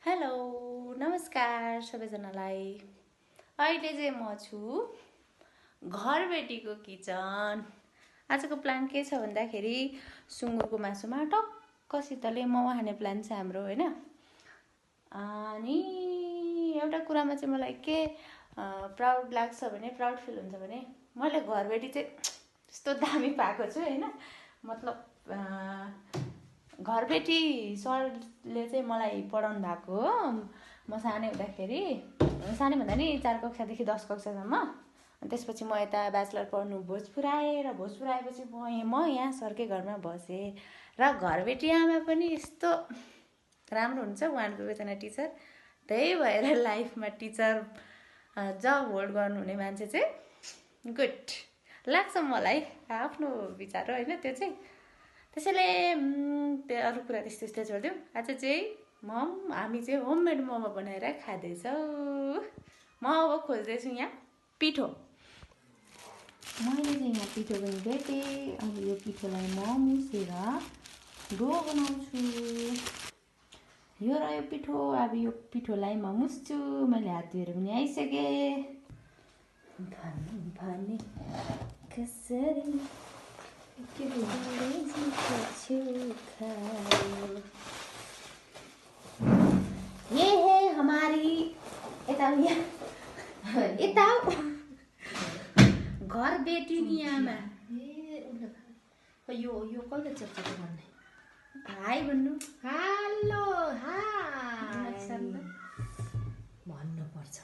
Hello नमस्कार सबैजनालाई। अहिले चाहिँ म छु घरबेटीको किचन। आजको प्लान के छ भन्दाखेरि सुँगुरको मासुमा टक्कसितले मोमो खाने प्लान छ हाम्रो हैन। अनि एउटा कुरामा चाहिँ मलाई के प्राउड लाग्छ भने प्राउड फिल हुन्छ भने मैले घरबेटी चाहिँ त्यस्तो दामी पाएको छु हैन। मतलब घरबेटी सरले चाहिँ मलाई पढाउनु भएको हो। म सानै हुँदाखेरि सानै भन्दा नि 4 कक्षादेखि 10 कक्षासम्म। अनि त्यसपछि म यता ब्याचलर पढ्नु भोजपुर आएँ र भोजपुर आएपछि म यहाँ सरकै घरमा बसेँ र घरबेटी आमा पनि यस्तो राम्रो हुन्छ उहाँको एकजना टिचर। त्यही भएर लाइफमा टिचर जब होल्ड गर्नुहुने मान्छे चाहिँ गुड लाग्छ मलाई, आफ्नो विचार हो हैन त्यो चाहिँ। त्यसैले अरू कुरा त्यस्तै छोडिदिउँ। आज चाहिँ हामी चाहिँ होममेड मोमो बनाएर खाँदैछौँ। म अब खोज्दैछु यहाँ पिठो। मैले चाहिँ यहाँ पिठो पनि भेटेँ। अब यो पिठोलाई म मुसेर डो बनाउँछु। यो रह्यो पिठो। अब यो पिठोलाई म मुस्छु। मैले हात धोएर पनि आइसकेँ। भने कसरी ये है हमारी यता घर बेटी नि आमा। यो कसले चेक गर्ने? हाई भन्नु। हेलो हाई भन्नुपर्छ।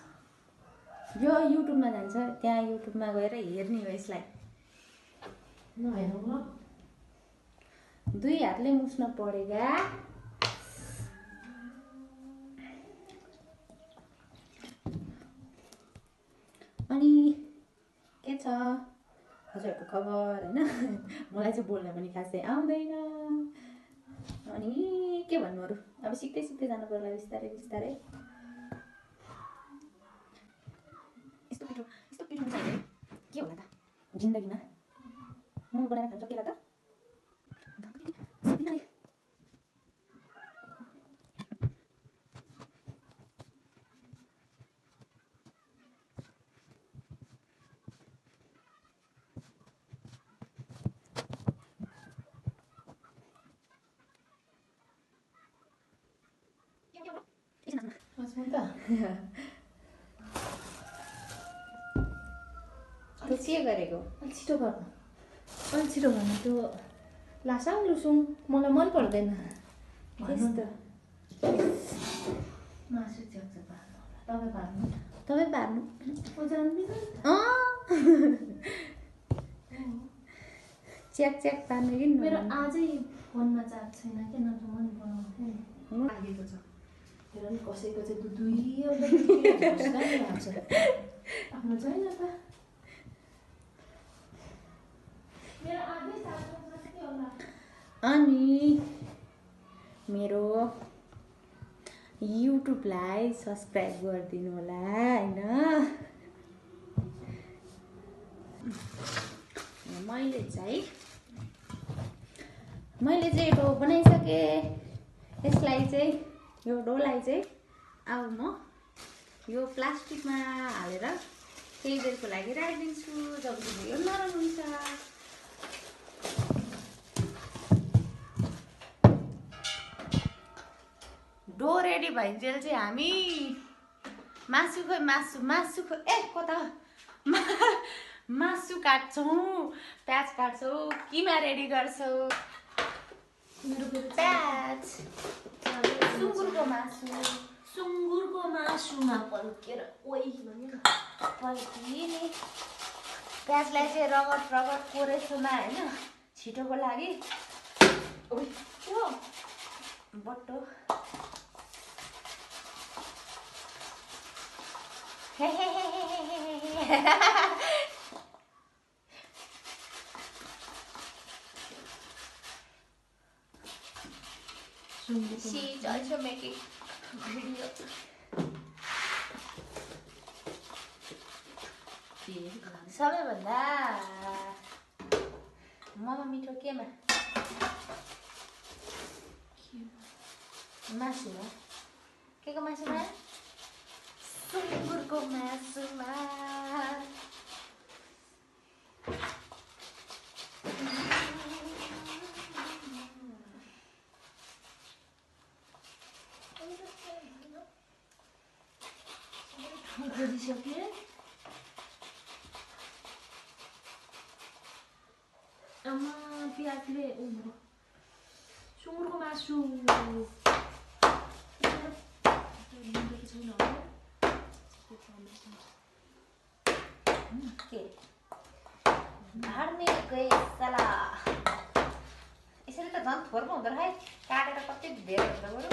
यो युट्युबमा जान्छ, त्यहाँ युट्युबमा गएर हेर्ने हो यसलाई। नहेरौँ ल। 2 हातले मुस्न परेगा। अनि के छ हजुरहरूको खबर हैन? मलाई चाहिँ बोल्न पनि खासै आउँदैन। अनि के भन्नु अरू? अब सिक्दै जानु पर्ला बिस्तारै बिस्तारै। यस्तो पिठो चाहिँ के होला त जिन्दगीमा? म बनाएर खान सकिएला त? त्यो के गरेको? अलि छिटो गर्नु। त्यो लासाङ लुसुङ मलाई मन पर्दैन। त्यस्तो मासु च्याक्छ पार्नु। तपाईँ पार्नु च्याक पार्नु कि मेरो आजै फोनमा चार्ज छैन के, नत्र म नि बनाउँथेँ नि। लागेको छ हेर नि, कसैको चाहिँ 2 आफ्नो छैन त। मेरो आजै चार्ज छ के होला। अनि मेरो युट्युबलाई सब्सक्राइब गरिदिनु होला हैन। मैले चाहिँ डो बनाइसकेँ। यसलाई चाहिँ यो डोलाई चाहिँ अब म यो प्लास्टिकमा हालेर केही बेरको लागि राखिदिन्छु जबसम्म यो नरम हुन्छ। डो रेडी भइन्जेल चाहिँ हामी मासु कता मासु काट्छौँ, प्याज काट्छौँ, किमा रेडी गर्छौँ। प्याज सुँगुरको मासुमा पल्केर पल्किने प्याजलाई चाहिँ रगत कोरेसोमा हैन छिटोको लागि Batto She's also making video. सबैभन्दा मोमो मिठो केमा? मासुमा। के को मासुमा सुँगुरको मासुमा खोजिसकेँ आमा प्याजले सुँगुरको मासु हाड्ने गए सला यसरी त झन् थोरमा हुँदो रहेछ काटेर कति धेरै हुन्छ बरु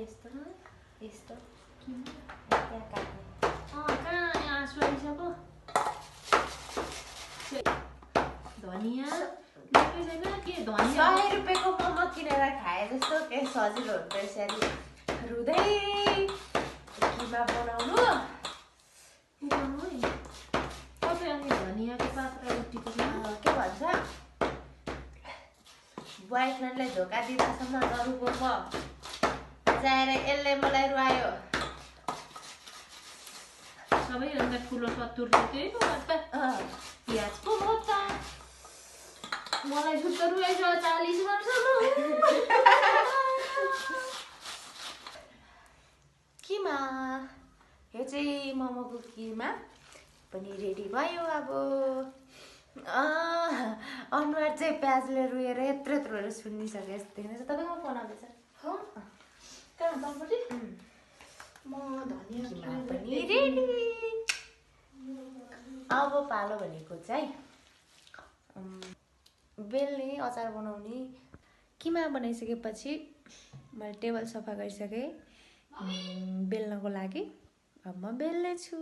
यस्तो यस्तो त्यहाँ काट्ने कहाँ आँसु आइसक्यो धनियाँ छैन के धनियाँ 100 रुपियाँको मोमो किनेर खाए जस्तो के सजिलो हुन्छ यसरी रुँदै किमा बनाउनु धनियाँको पात रोटीको के भन्छ बोयफ्रेन्डले धोका दिँदासम्म नरुको म जाएर यसले मलाई रुवायो सबैभन्दा ठुलो 70 रुपियाँ प्याजको मोटा मलाई सुत्त रुवाइछ 40 वर्षमा किमा यो चाहिँ मोमोको किमा पनि रेडी भयो अब अनुहार चाहिँ प्याजले रुएर यत्रो यत्रो सुनिसक्यो यस्तो देख्दैछ तपाईँको फोन आउँदैछ कहाँ तलपट्टि म धनियाँ किमा पनि रेडी अब पालो भनेको चाहिँ बेल्ने अचार बनाउने किमा बनाइसकेपछि मैले टेबल सफा गरिसकेँ बेल्नको लागि अब म बेल्नेछु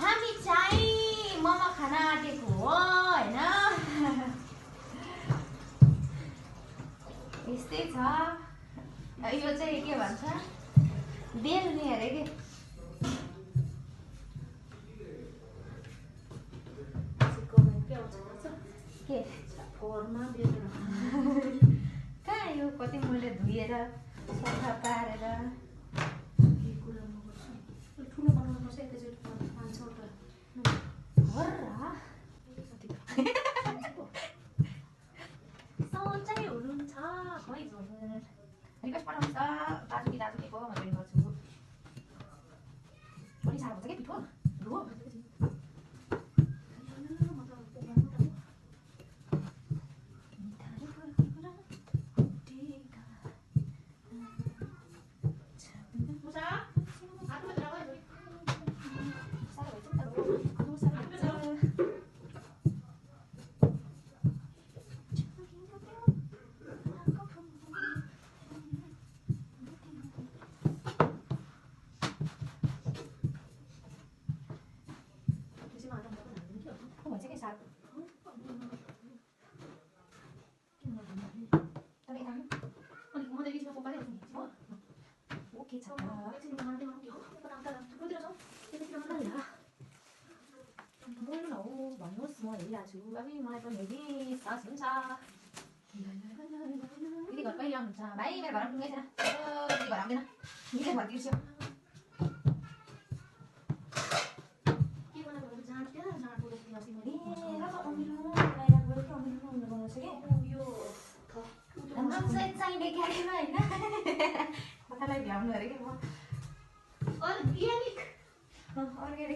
हामी चाहिँ मोमो खान आँटेको हो होइन यस्तै छ यो चाहिँ के भन्छ बेल्ने अरे के कहाँ यो कति मैले धुएर सफा पारेर ठुलो बनाउनुपर्छ एकैचोटि 5-6वटा सन्चै हुनुहुन्छ खै रिक्वेस्ट पठाउनु त दाजु दाजुको भनेर गर्छु बढी साह्रो हुन्छ कि पिठो हो भन्नुहोस् म हेरिरहेको छु भाइ मलाई पनि हेरी सास हुन्छ दिदी घर कहिले आउनुहुन्छ भाइ मेरो घरमा पुगेको छैन दिदी घर आउँदैन दिदी घर तिर्स्यो चाहिने क्यारेमा होइन कतालाई भ्याउनु अरे कि म अर्ग्यानिक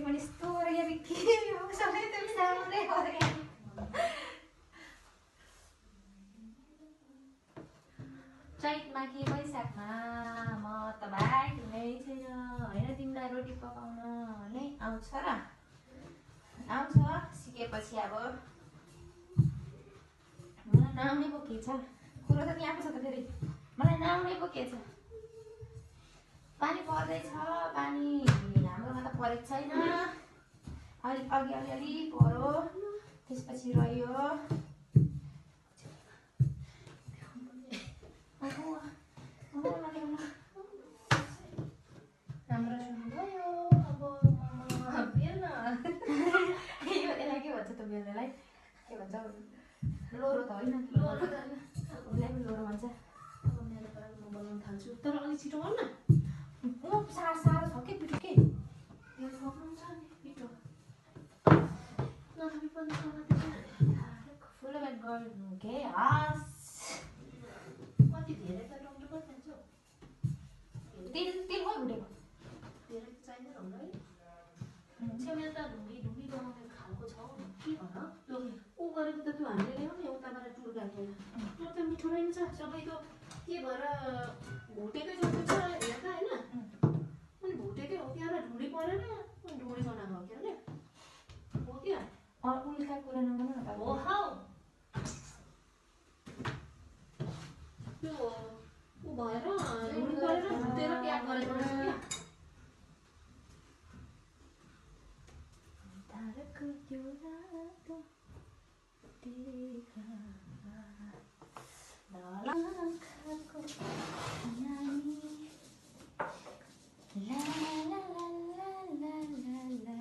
पनि यस्तो अर्ग्यानिक के सबै त साह्रै अर्ग्यानिक चैतमा कि वैशाखमा म त भाइ हुनै छैन होइन तिमीलाई रोटी पकाउन नै आउँछ र आउँछ सिकेपछि अब मलाई नआउने पो के छ कुरो त त्यहाँ पो छ त फेरि मलाई नआउने पो के छ पानी पर्दैछ पानी हाम्रोमा त परेको छैन अलिक अघि अलिअलि पर्यो त्यसपछि रह्यो हाम्रो सुन्नुभयो अब बेल न यसलाई के भन्छ त बेल्नेलाई के भन्छ लोरो त होइन लोरो त होइन उसलाई पनि लोरो भन्छ अब मेरो पालो म बनाउन थाल्छु तर अलिक छिटो गर्नु न साह्रो छ के पिठो के यो थप्नु छ नि पिठो नथपी पनि फुल ब्याग गर्नु के हस् कति धेरै त टमाटर कति खान्छौ तिल तिल खै भुटेको धेरै त चाहिँदैन होला है छेउमा त ढुङ्गी बनाउने खालको छ के भन त्यो ऊ गरेको त त्यो हामीले ल्याउँ नि उताबाट टुर्काएको त्यो त मिठो रहेछ सबै त्यो के भएर भुटेकै जस्तो छ हेर्दा होइन अनि भुटेकै हो क्या ढुँडी परेर अनि ढुँडी बनाएको हो क्या हो क्या उल्टा कुरा नगर्नु न हो हौ त्यो ऊ भएर ढुँडी परेर भुटेर प्याक गरेको रहेछ क्या तारको त्यो रातो देखा आँखाको नानी ला ला ला ला ला ला ला ला ला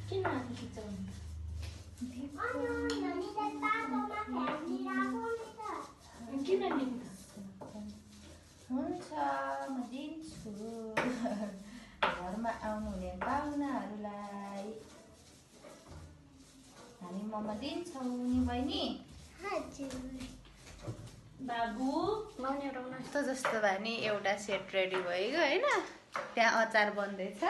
किन आफू खिचाउनु किन लिनु हुन्छ म दिन्छु घरमा आउनुहुने पाहुनाहरूलाई हामी मोमो दिन्छौँ नि बहिनी बाबु यस्तो जस्तो भयो नि एउटा सेट रेडी भइगयो होइन त्यहाँ अचार बन्दैछ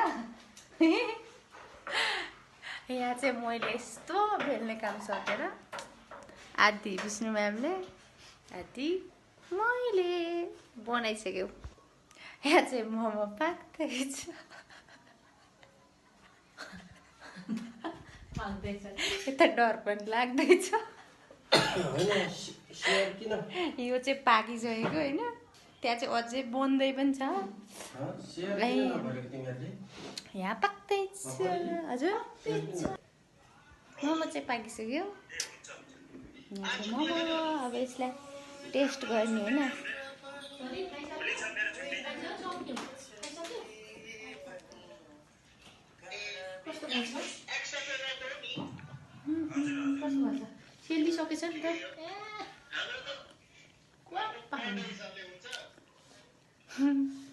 यहाँ चाहिँ मैले यस्तो बेल्ने काम सकेर आधी विष्णु म्यामले आधी मैले बनाइसक्यो यहाँ चाहिँ मोमो पाक्दैछ यता डर पनि लाग्दैछ यो चाहिँ पाकिसकेको होइन त्यहाँ चाहिँ अझै बन्दै पनि छ यहाँ पाक्दैछ हजुर मोमो चाहिँ पाकिसक्यो यहाँ चाहिँ मोमो अब यसलाई टेस्ट गर्ने होइन सेलिसकेछ नि त ए